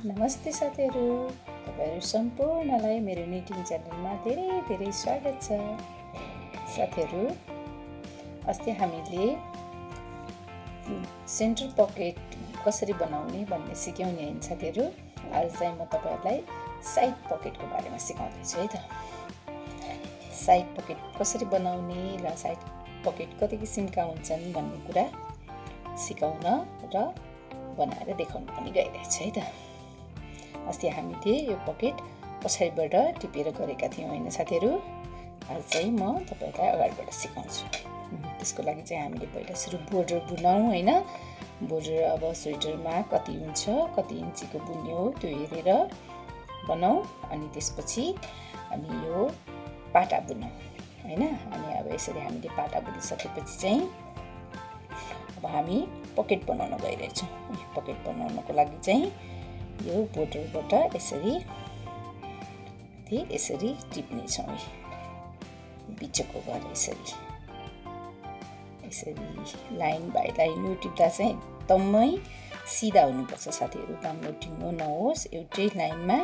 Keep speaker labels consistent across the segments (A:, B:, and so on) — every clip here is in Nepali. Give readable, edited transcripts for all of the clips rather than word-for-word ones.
A: नमस्ते साथीहरू, तपाईहरु सम्पूर्णलाई मेरो निटिङ च्यानलमा धेरै स्वागत छ। साथीहरू, अस्ति हामीले सेन्टर पकेट कसरी बनाउने भन्ने सिक्यौं नि हैन साथीहरू। आज चाहिँ म तपाईहरुलाई साइड पकेटको बारेमा सिकाउँदै छु है त। साइड पकेट कसरी बनाउने र साइड पकेट कति किसिमका हुन्छन् भन्ने कुरा सिकाउन र बनाएर देखाउन पनि गइरहेछ है त। अस्ति हामीले यो पकेट पछाडिबाट टिपेर गरेका थियौं हैन साथीहरू। आज चाहिँ म तपाईहरुलाई अगाडिबाट सिकाउँछु। त्यसको लागि चाहिँ हामीले पहिला सुरु बोर्डर बुनौं हैन। बोर्डर अब स्वेटरमा कति हुन्छ, कति इन्चीको बुन्ने हो त्यो हेरेर बनाऊ। अनि त्यसपछि हामी यो पाटा बुनौं हैन। अनि अब यसरी हामीले पाटा बुनिसकेपछि चाहिँ अब हामी पकेट बनाउन गइरहेछौं। पकेट बनाउनको लागि चाहिँ यो बोर्डरबाट यसरी टिप्ने छौं। बिचको घर यसरी लाइन बाइ लाइन यो टिप्दा चाहिँ एकदमै सिधा हुनुपर्छ साथीहरु। बाङ्गो नहोस्, एउटै लाइनमा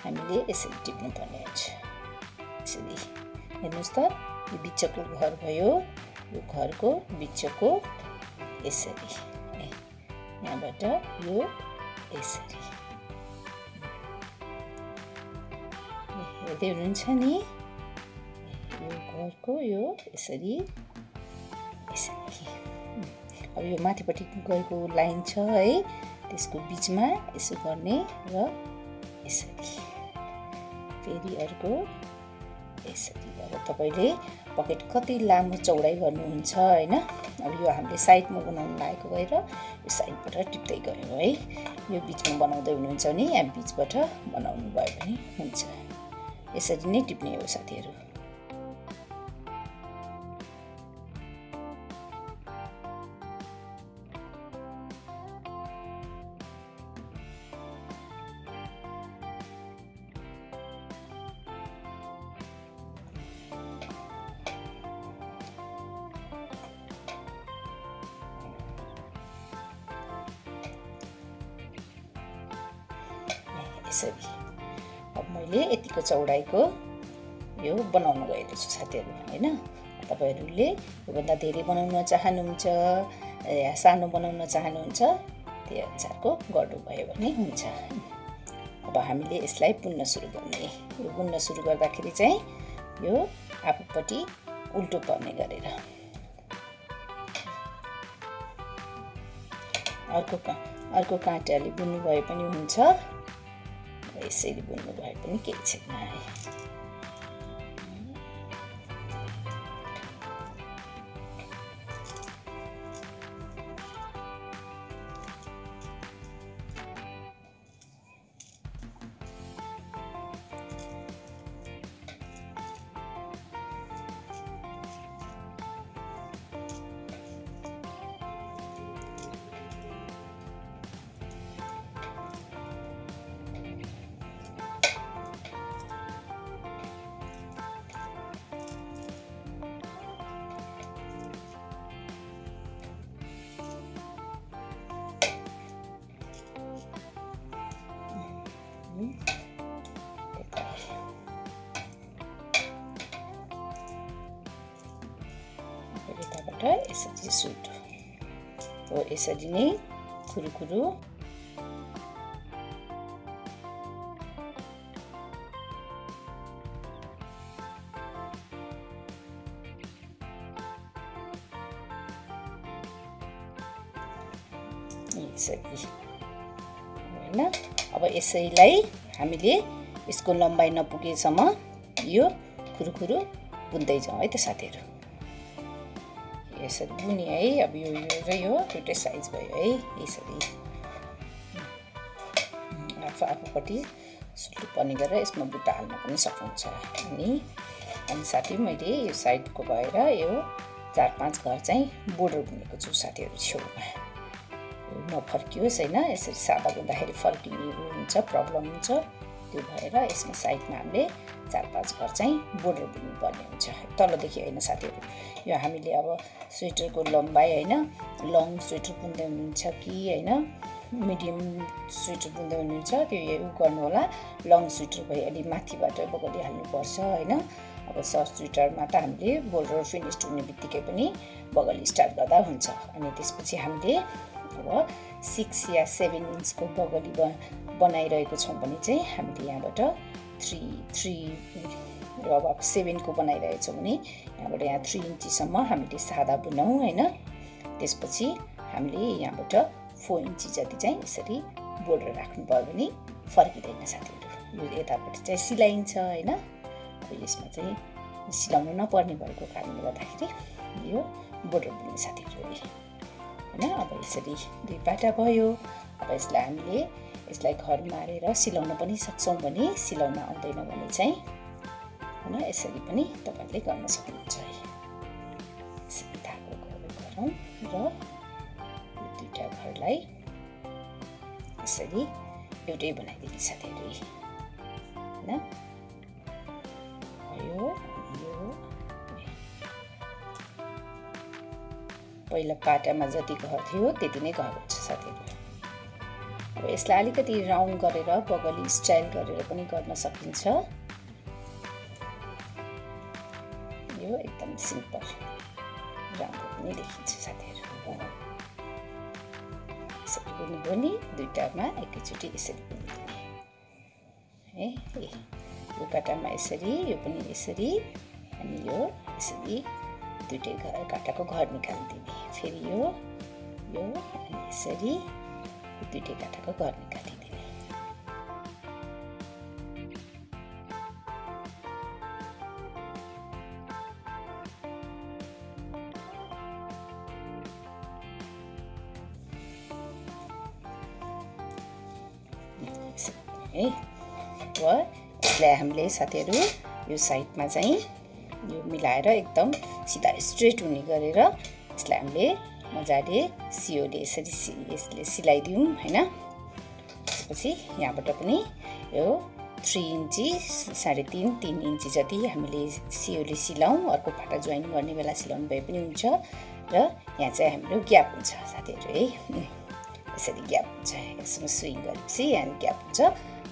A: हामीले यसरी टिप्नु पर्ने हुन्छ। यसरी हेर्नुस् त, यो बिचको घर भयो। यो घरको बिचको यसरी यहाँबाट यो यसरी हेर्दै हुनुहुन्छ नि। यो घरको यो यसरी अब यो माथिपट्टि गएको लाइन छ है, त्यसको बीचमा यसो गर्ने र यसरी फेरि अर्को यसरी। अब तपाईले पकेट कति लामो चौडाइ गर्नुहुन्छ हैन। अब यो हामीले साइडमा बनाउन लागेको भएर यो साइडबाट टिप्दै गयौं है। यो बीचमा बनाउँदै हुनुहुन्छ भने यहाँ बीचबाट बनाउनु भयो भने हुन्छ। यसरी नै टिप्ने हो साथीहरु। यसरी अब मैले यतिको चौडाइको यो बनाउन गएको छु साथीहरु हैन। तपाईहरुले योभन्दा धेरै बनाउन चाहनुहुन्छ या सानो बनाउन चाहनुहुन्छ त्यही अनुसारको गर्नु भयो भने हुन्छ। अब हामीले यसलाई बुन्न सुरु गर्ने। यो बुन्न सुरु गर्दाखेरि चाहिँ यो आफूपट्टि उल्टो पर्ने गरेर अर्को काँटाले बुन्नु भए पनि हुन्छ, यसरी बुन्नु भए पनि केही छैन है। यताबाट यसरी सुट हो, यसरी नै खुरुखुरु यसरी हैन। अब यसैलाई हामीले यसको लम्बाइ नपुगेसम्म यो खुरुखुरु बुन्दै जाउँ है त साथीहरु। यसरी बुने है। अब यो र यो दुईटै साइज भयो है। यसरी आफूपट्टि सुल्टो पर्ने गरेर यसमा बुट्टा हाल्न पनि सक्नुहुन्छ। अनि साथी मैले यो साइडको भएर यो 4-5 घर चाहिँ बोर्डर बुनेको छु साथीहरु छेउमा। नफर्कियोस् हैन। यसरी सादा बुन्दाखेरि फर्किने हुन्छ, प्रब्लम हुन्छ। त्यो भएर यसमा साइडमा हामीले 4-5 घर चाहिँ बोर्डर बुन्नु पर्ने हुन्छ। तलदेखि हैन साथीहरु। यो हामीले अब स्वेटरको लम्बाइ हैन, लङ स्वेटर बुन्दै हुनुहुन्छ कि हैन, मिडियम स्वेटर बुन्दै हुनुहुन्छ त्यो उ गर्नु होला। लङ स्वेटर भए अलि माथिबाट बगली हाल्नुपर्छ हैन। अब सर्ट स्वेटरमा त हामीले बोर्डर फिनिस्ड हुने बित्तिकै पनि बगली स्टार्ट गर्दा हुन्छ। अनि त्यसपछि हामीले अब 6 या 7 इन्चको बगली बनाइरहेको छौँ भने चाहिँ हामीले यहाँबाट 3 अब 7 को बनाइरहेछौँ भने यहाँबाट यहाँ 3 इन्चीसम्म हामीले सादा बुनौँ हैन। त्यसपछि हामीले यहाँबाट 4 इन्ची जति चाहिँ यसरी बोर्डर राख्नुभयो भने फर्किँदैन साथीहरू। यो यतापट्टि चाहिँ सिलाइन्छ हैन। अब यसमा चाहिँ सिलाउनु नपर्ने भएको कारणले गर्दाखेरि यो बोर्डर बुन्ने साथीहरू हैन। अब यसरी 2 पाटा भयो। अब यसलाई हामीले यसलाई घर मारेर सिलाउन पनि सक्छौँ भने सिलाउन आउँदैन भने चाहिँ हैन यसरी पनि तपाईले गर्न सक्नुहुन्छ है। यसरी धागो गरौँ र यो दुईटा घरलाई यसरी एउटै बनाइदिने साथीहरू हैन। यो पहिला पाटामा जति घर थियो त्यति नै घर हुन्छ साथीहरू। अब यसलाई अलिकति राउन्ड गरेर बगली स्टाइल गरेर पनि गर्न सकिन्छ। यो एकदम सिम्पल राम्रो पनि देखिन्छ साथीहरू। यसरी बुन्नुभयो नि दुईटामा एकैचोटि यसरी बुनिदिने है। यो काटामा यसरी यो पनि यसरी अनि यो यसरी दुईटै काटाको घर निकालिदिने। फेरि यो अनि यसरी दुईटै काटाको घर निकालिदिने। है र यसलाई हामीले साथीहरू यो साइडमा चाहिँ यो मिलाएर एकदम सिधा स्ट्रेट हुने गरेर यसलाई हामीले मजाले सियोले यसले सिलाइदिउँ हैन। त्यसपछि यहाँबाट पनि यो 3 इन्ची 3.5 3 इन्ची जति हामीले सियोले सिलाउँ। अर्को फाटा जोइन गर्ने बेला सिलाउनु भए पनि हुन्छ। र यहाँ चाहिँ हाम्रो ग्याप हुन्छ साथीहरू है। यसरी ग्याप हुन्छ। यसमा स्विङ गरेपछि यहाँ ग्याप हुन्छ।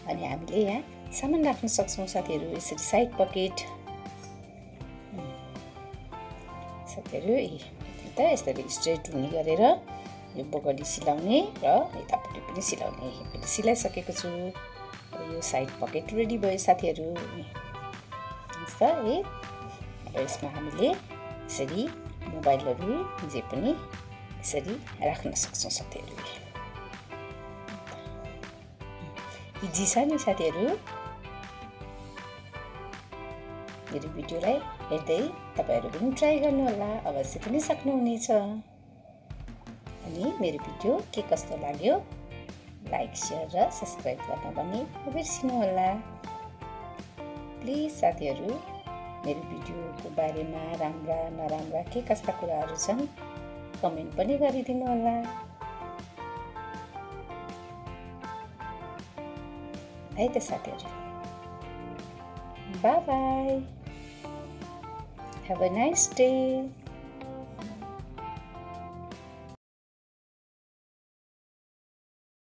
A: अनि हामीले यहाँ सामान राख्न सक्छौँ साथीहरू। यसरी साइड पकेट साथीहरू त यसरी स्ट्रेट हुने गरेर यो बगली सिलाउने र यतापट्टि पनि सिलाउने। मैले सिलाइसकेको छु। यो साइड पकेट रेडी भयो साथीहरू। हुन्छ है। अब यसमा हामीले यसरी मोबाइलहरू जे पनि यसरी राख्न सक्छौँ साथीहरू। इजी छ नि साथीहरू। मेरो भिडियोलाई हेर्दै तपाईहरु पनि ट्राई गर्नु होला। अवश्य पनि सक्नुहुनेछ। अनि मेरो भिडियो के कस्तो लाग्यो लाइक शेयर र सब्स्क्राइब गर्न पनि नबिर्सिनु होला। प्लिज साथीहरु मेरो भिडियोको बारेमा राम्रा नराम्रा के कस्ता कुराहरु छन् कमेन्ट पनि गरिदिनु होला। है त साथीहरु। Bye bye. Have a nice day.